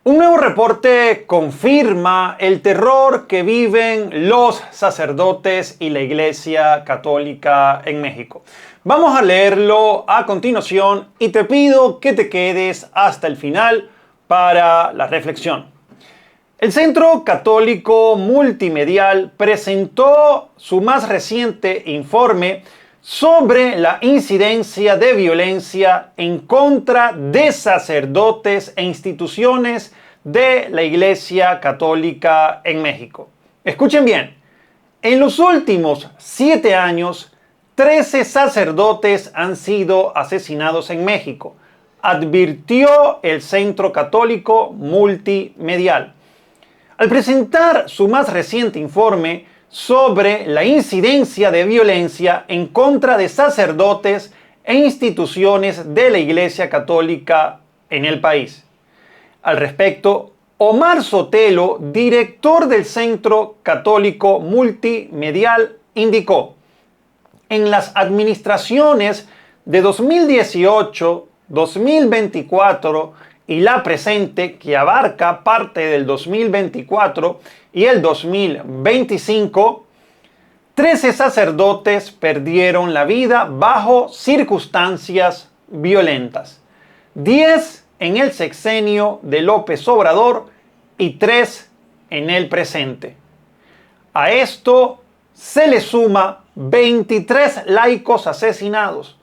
Un nuevo reporte confirma el terror que viven los sacerdotes y la Iglesia Católica en México. Vamos a leerlo a continuación y te pido que te quedes hasta el final para la reflexión. El Centro Católico Multimedial presentó su más reciente informe sobre la incidencia de violencia en contra de sacerdotes e instituciones de la Iglesia Católica en México. Escuchen bien, en los últimos 7 años, 13 sacerdotes han sido asesinados en México, advirtió el Centro Católico Multimedial. Al presentar su más reciente informe sobre la incidencia de violencia en contra de sacerdotes e instituciones de la Iglesia Católica en el país. Al respecto, Omar Sotelo, director del Centro Católico Multimedial, indicó: en las administraciones de 2018, 2024 y la presente, que abarca parte del 2024 y el 2025, 13 sacerdotes perdieron la vida bajo circunstancias violentas. 10 en el sexenio de López Obrador y 3 en el presente. A esto se le suma 23 laicos asesinados,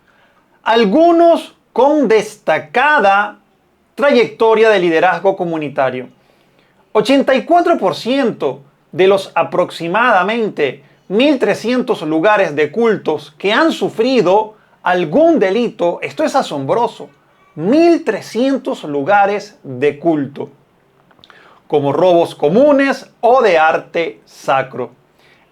algunos con destacada trayectoria de liderazgo comunitario. 84% de los aproximadamente 1.300 lugares de cultos que han sufrido algún delito, esto es asombroso, 1.300 lugares de culto, como robos comunes o de arte sacro.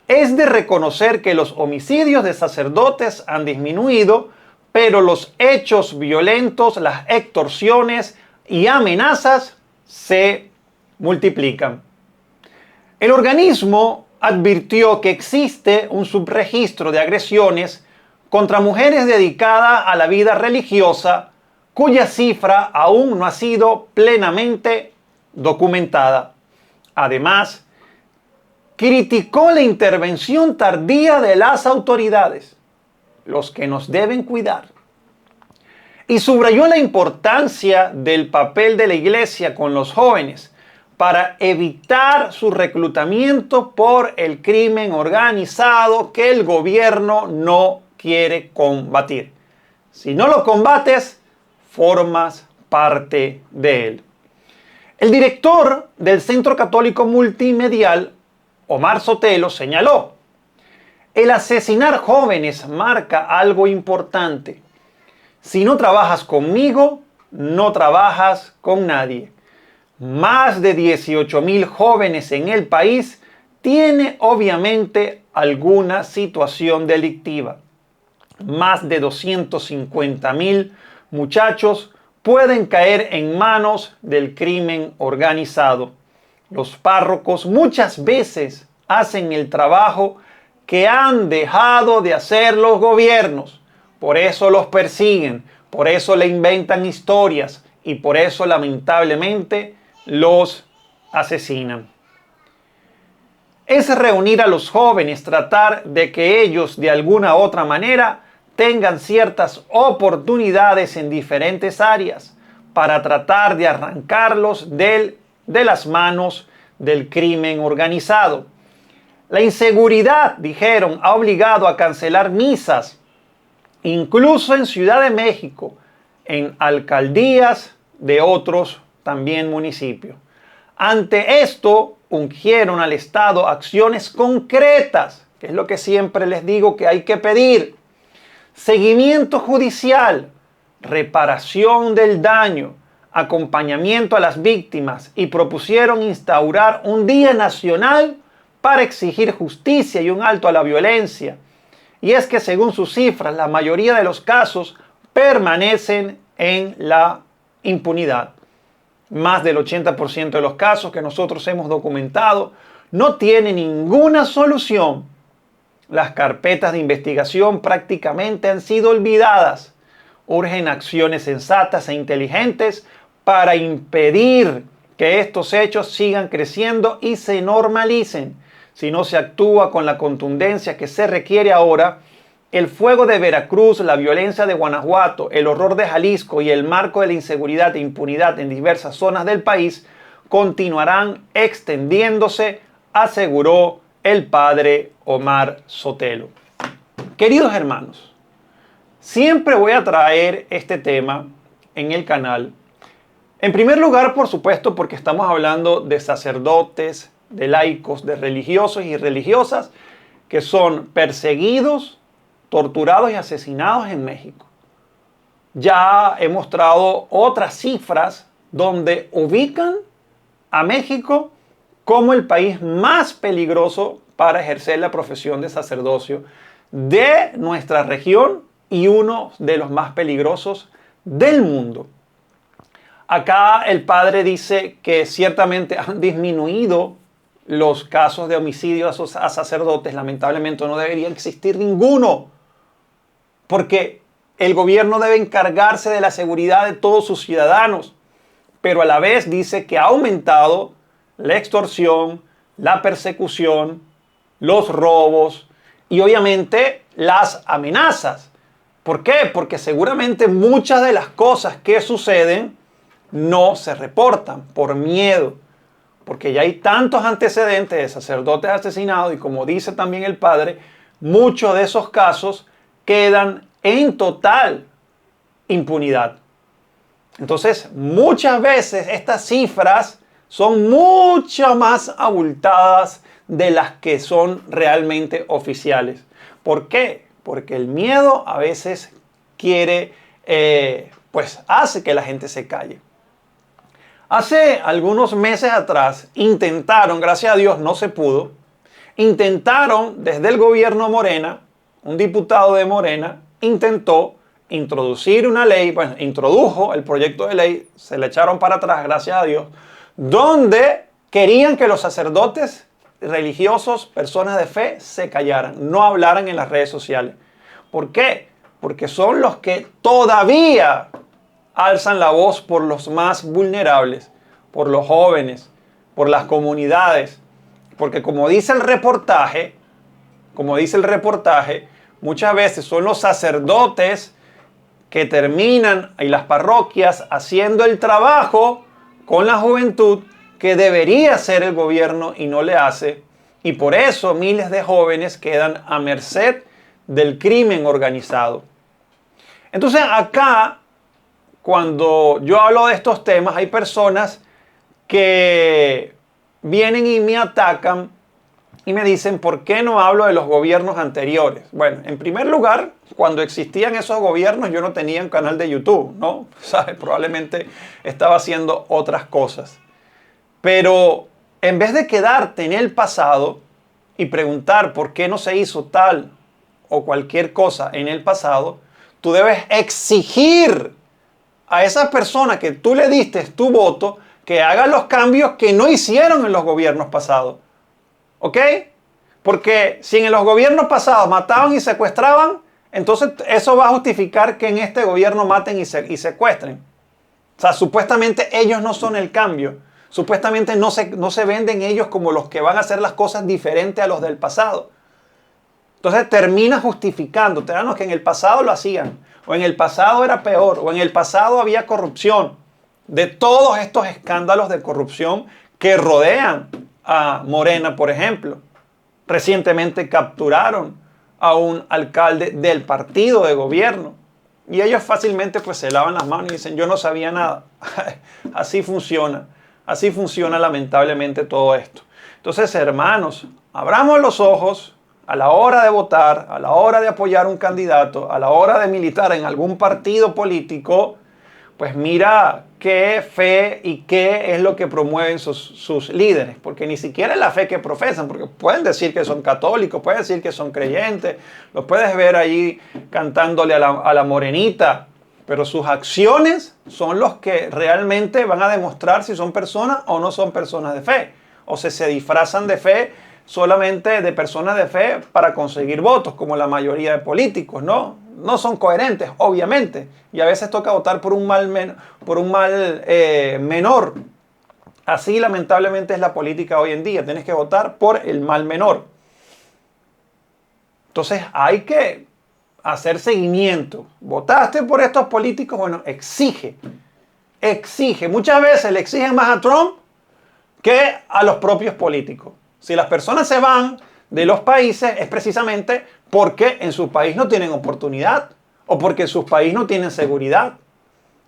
Es de reconocer que los homicidios de sacerdotes han disminuido, pero los hechos violentos, las extorsiones y amenazas se multiplican. El organismo advirtió que existe un subregistro de agresiones contra mujeres dedicadas a la vida religiosa, cuya cifra aún no ha sido plenamente documentada. Además, criticó la intervención tardía de las autoridades, los que nos deben cuidar, y subrayó la importancia del papel de la Iglesia con los jóvenes para evitar su reclutamiento por el crimen organizado que el gobierno no quiere combatir. Si no lo combates, formas parte de él. El director del Centro Católico Multimedial, Omar Sotelo, señaló: el asesinar jóvenes marca algo importante. Si no trabajas conmigo, no trabajas con nadie. Más de 18,000 jóvenes en el país tiene obviamente alguna situación delictiva. Más de 250,000 muchachos pueden caer en manos del crimen organizado. Los párrocos muchas veces hacen el trabajo que han dejado de hacer los gobiernos. Por eso los persiguen, por eso le inventan historias y por eso lamentablemente los asesinan. Es reunir a los jóvenes, tratar de que ellos de alguna u otra manera tengan ciertas oportunidades en diferentes áreas para tratar de arrancarlos de las manos del crimen organizado. La inseguridad, dijeron, ha obligado a cancelar misas, incluso en Ciudad de México, en alcaldías de otros también municipios. Ante esto, urgieron al Estado acciones concretas, que es lo que siempre les digo que hay que pedir: seguimiento judicial, reparación del daño, acompañamiento a las víctimas, y propusieron instaurar un día nacional para exigir justicia y un alto a la violencia. Y es que según sus cifras, la mayoría de los casos permanecen en la impunidad. Más del 80% de los casos que nosotros hemos documentado no tienen ninguna solución. Las carpetas de investigación prácticamente han sido olvidadas. Urgen acciones sensatas e inteligentes para impedir que estos hechos sigan creciendo y se normalicen. Si no se actúa con la contundencia que se requiere ahora, el fuego de Veracruz, la violencia de Guanajuato, el horror de Jalisco y el marco de la inseguridad e impunidad en diversas zonas del país continuarán extendiéndose, aseguró el padre Omar Sotelo. Queridos hermanos, siempre voy a traer este tema en el canal. En primer lugar, por supuesto, porque estamos hablando de sacerdotes, de laicos, de religiosos y religiosas que son perseguidos, torturados y asesinados en México. Ya he mostrado otras cifras donde ubican a México como el país más peligroso para ejercer la profesión de sacerdocio de nuestra región y uno de los más peligrosos del mundo. Acá el padre dice que ciertamente han disminuido los casos de homicidio a sacerdotes. Lamentablemente no debería existir ninguno, porque el gobierno debe encargarse de la seguridad de todos sus ciudadanos, pero a la vez dice que ha aumentado la extorsión, la persecución, los robos y obviamente las amenazas. ¿Por qué? Porque seguramente muchas de las cosas que suceden no se reportan por miedo, porque ya hay tantos antecedentes de sacerdotes asesinados y como dice también el padre, muchos de esos casos quedan en total impunidad. Entonces, muchas veces estas cifras son mucho más abultadas de las que son realmente oficiales. ¿Por qué? Porque el miedo a veces quiere, hace que la gente se calle. Hace algunos meses atrás intentaron, gracias a Dios no se pudo, intentaron desde el gobierno Morena, un diputado de Morena, intentó introducir una ley, introdujo el proyecto de ley, se le echaron para atrás, gracias a Dios, donde querían que los sacerdotes religiosos, personas de fe, se callaran, no hablaran en las redes sociales. ¿Por qué? Porque son los que todavía alzan la voz por los más vulnerables, por los jóvenes, por las comunidades, porque como dice el reportaje, muchas veces son los sacerdotes que terminan y las parroquias haciendo el trabajo con la juventud que debería hacer el gobierno y no le hace, y por eso miles de jóvenes quedan a merced del crimen organizado. Entonces acá, cuando yo hablo de estos temas, hay personas que vienen y me atacan y me dicen, ¿por qué no hablo de los gobiernos anteriores? Bueno, en primer lugar, cuando existían esos gobiernos, yo no tenía un canal de YouTube, ¿no? ¿Sabes? Probablemente estaba haciendo otras cosas. Pero en vez de quedarte en el pasado y preguntar por qué no se hizo tal o cualquier cosa en el pasado, tú debes exigir a esa persona que tú le diste tu voto que haga los cambios que no hicieron en los gobiernos pasados. ¿Ok? Porque si en los gobiernos pasados mataban y secuestraban, entonces eso va a justificar que en este gobierno maten y secuestren. O sea, supuestamente ellos no son el cambio. Supuestamente no se venden ellos como los que van a hacer las cosas diferentes a los del pasado. Entonces termina justificando. No, que en el pasado lo hacían. O en el pasado era peor. O en el pasado había corrupción. De todos estos escándalos de corrupción que rodean a Morena, por ejemplo. Recientemente capturaron a un alcalde del partido de gobierno. Y ellos fácilmente pues se lavan las manos y dicen, yo no sabía nada. Así funciona. Así funciona lamentablemente todo esto. Entonces, hermanos, abramos los ojos a la hora de votar, a la hora de apoyar un candidato, a la hora de militar en algún partido político, pues mira qué fe y qué es lo que promueven sus líderes. Porque ni siquiera es la fe que profesan, porque pueden decir que son católicos, pueden decir que son creyentes, los puedes ver ahí cantándole a la morenita, pero sus acciones son los que realmente van a demostrar si son personas o no son personas de fe. O se disfrazan de fe solamente de personas de fe para conseguir votos, como la mayoría de políticos, ¿no? No son coherentes, obviamente. Y a veces toca votar por un mal menor Así lamentablemente es la política hoy en día. Tienes que votar por el mal menor. Entonces hay que hacer seguimiento. ¿Votaste por estos políticos? Bueno, exige. Exige. Muchas veces le exigen más a Trump que a los propios políticos. Si las personas se van de los países es precisamente porque en su país no tienen oportunidad o porque en su país no tienen seguridad.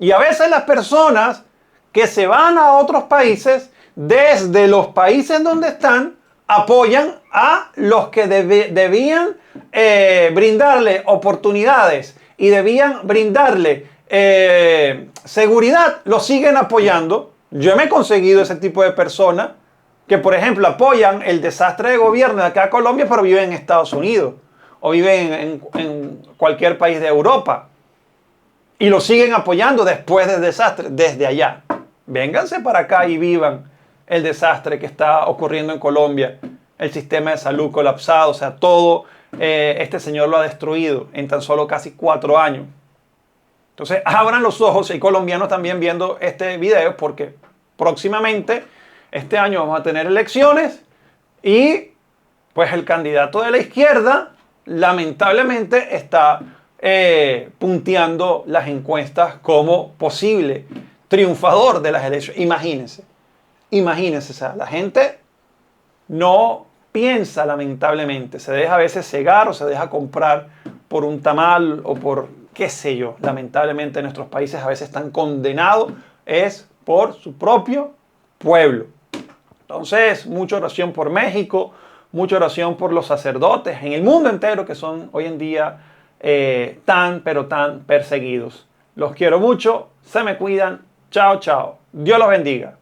Y a veces las personas que se van a otros países, desde los países donde están, apoyan a los que debían brindarle oportunidades y debían brindarle seguridad, lo siguen apoyando. Yo me he conseguido ese tipo de personas que, por ejemplo, apoyan el desastre de gobierno de acá a Colombia, pero viven en Estados Unidos o viven en cualquier país de Europa. Y lo siguen apoyando después del desastre, desde allá. Vénganse para acá y vivan el desastre que está ocurriendo en Colombia. El sistema de salud colapsado, o sea, todo este señor lo ha destruido en tan solo casi 4 años. Entonces, abran los ojos, hay colombianos también viendo este video, porque próximamente, este año vamos a tener elecciones y pues el candidato de la izquierda, lamentablemente, está punteando las encuestas como posible triunfador de las elecciones. Imagínense, imagínense, o sea, la gente no piensa lamentablemente, se deja a veces cegar o se deja comprar por un tamal o por qué sé yo. Lamentablemente nuestros países a veces están condenados es por su propio pueblo. Entonces, mucha oración por México, mucha oración por los sacerdotes en el mundo entero que son hoy en día pero tan perseguidos. Los quiero mucho, se me cuidan. Chao, chao. Dios los bendiga.